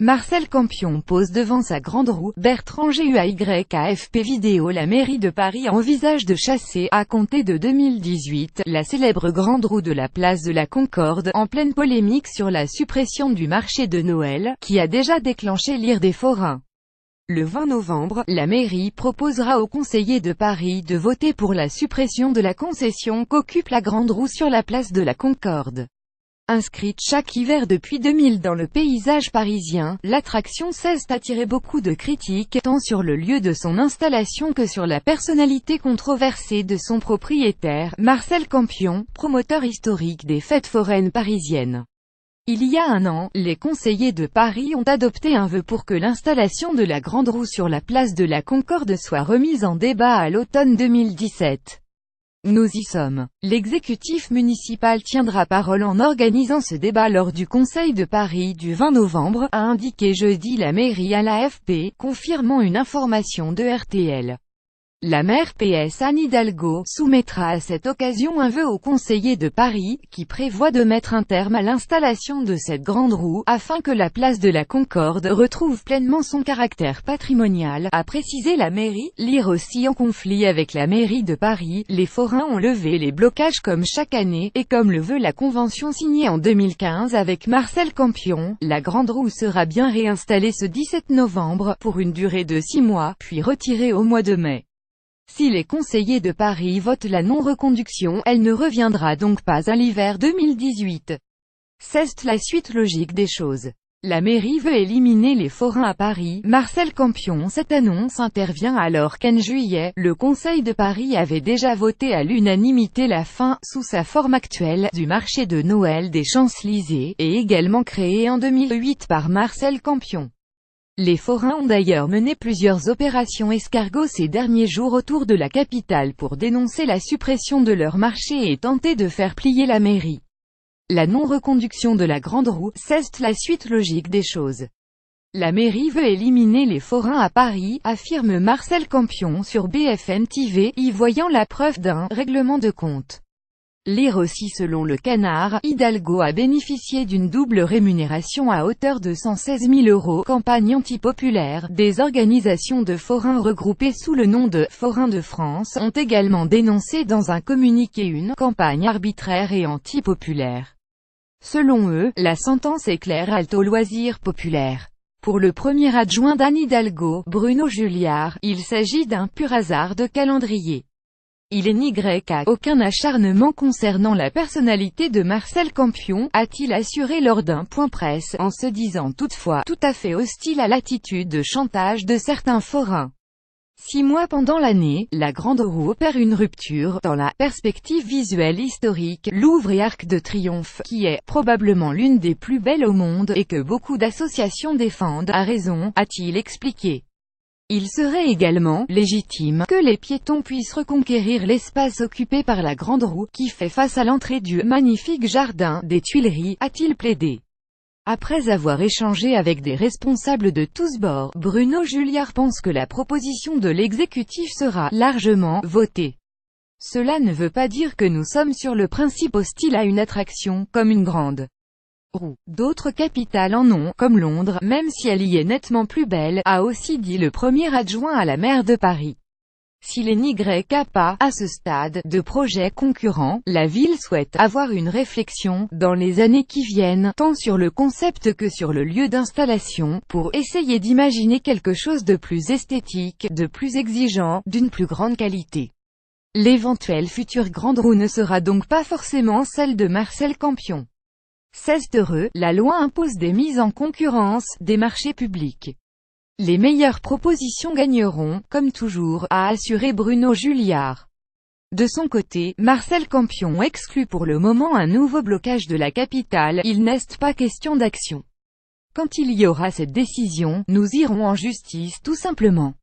Marcel Campion pose devant sa grande roue. Bertrand GUAY AFP Vidéo. La mairie de Paris envisage de chasser, à compter de 2018, la célèbre grande roue de la place de la Concorde, en pleine polémique sur la suppression du marché de Noël, qui a déjà déclenché l'ire des forains. Le 20 novembre, la mairie proposera aux conseillers de Paris de voter pour la suppression de la concession qu'occupe la grande roue sur la place de la Concorde. Inscrite chaque hiver depuis 2000 dans le paysage parisien, l'attraction cesse d'attirer beaucoup de critiques, tant sur le lieu de son installation que sur la personnalité controversée de son propriétaire, Marcel Campion, promoteur historique des fêtes foraines parisiennes. Il y a un an, les conseillers de Paris ont adopté un vœu pour que l'installation de la grande roue sur la place de la Concorde soit remise en débat à l'automne 2017. Nous y sommes. L'exécutif municipal tiendra parole en organisant ce débat lors du Conseil de Paris du 20 novembre, a indiqué jeudi la mairie à l'AFP, confirmant une information de RTL. La maire PS Anne Hidalgo soumettra à cette occasion un vœu aux conseillers de Paris, qui prévoit de mettre un terme à l'installation de cette grande roue, afin que la place de la Concorde retrouve pleinement son caractère patrimonial, a précisé la mairie. Lire aussi en conflit avec la mairie de Paris, les forains ont levé les blocages comme chaque année, et comme le veut la convention signée en 2015 avec Marcel Campion, la grande roue sera bien réinstallée ce 17 novembre, pour une durée de 6 mois, puis retirée au mois de mai. Si les conseillers de Paris votent la non-reconduction, elle ne reviendra donc pas à l'hiver 2018. C'est la suite logique des choses. La mairie veut éliminer les forains à Paris. Marcel Campion. Cette annonce intervient alors qu'en juillet, le Conseil de Paris avait déjà voté à l'unanimité la fin, sous sa forme actuelle, du marché de Noël des Champs-Élysées, et également créé en 2008 par Marcel Campion. Les forains ont d'ailleurs mené plusieurs opérations escargots ces derniers jours autour de la capitale pour dénoncer la suppression de leur marché et tenter de faire plier la mairie. La non-reconduction de la grande roue, c'est la suite logique des choses. La mairie veut éliminer les forains à Paris, affirme Marcel Campion sur BFM TV, y voyant la preuve d'un « règlement de compte ». Lire aussi selon Le Canard, Hidalgo a bénéficié d'une double rémunération à hauteur de 116 000 €. Campagne antipopulaire. Des organisations de forains regroupées sous le nom de « Forains de France » ont également dénoncé dans un communiqué une « campagne arbitraire et antipopulaire ». Selon eux, la sentence est claire: halte aux loisirs populaires. Pour le premier adjoint d'Anne Hidalgo, Bruno Julliard, il s'agit d'un pur hasard de calendrier. Il n'est aucun acharnement concernant la personnalité de Marcel Campion, a-t-il assuré lors d'un point presse, en se disant toutefois tout à fait hostile à l'attitude de chantage de certains forains. 6 mois pendant l'année, la grande roue opère une rupture dans la perspective visuelle historique, Louvre et Arc de Triomphe, qui est probablement l'une des plus belles au monde, et que beaucoup d'associations défendent, à raison, a-t-il expliqué. Il serait également légitime que les piétons puissent reconquérir l'espace occupé par la grande roue, qui fait face à l'entrée du magnifique jardin des Tuileries, a-t-il plaidé. Après avoir échangé avec des responsables de tous bords, Bruno Julliard pense que la proposition de l'exécutif sera largement votée. Cela ne veut pas dire que nous sommes sur le principe hostile à une attraction, comme une grande roue. D'autres capitales en ont, comme Londres, même si elle y est nettement plus belle, a aussi dit le premier adjoint à la maire de Paris. S'il n'y a pas, à ce stade, de projet concurrent, la ville souhaite avoir une réflexion, dans les années qui viennent, tant sur le concept que sur le lieu d'installation, pour essayer d'imaginer quelque chose de plus esthétique, de plus exigeant, d'une plus grande qualité. L'éventuelle future grande roue ne sera donc pas forcément celle de Marcel Campion. C'est heureux, la loi impose des mises en concurrence, des marchés publics. Les meilleures propositions gagneront, comme toujours, a assuré Bruno Julliard. De son côté, Marcel Campion exclut pour le moment un nouveau blocage de la capitale. Il n'est pas question d'action. Quand il y aura cette décision, nous irons en justice tout simplement.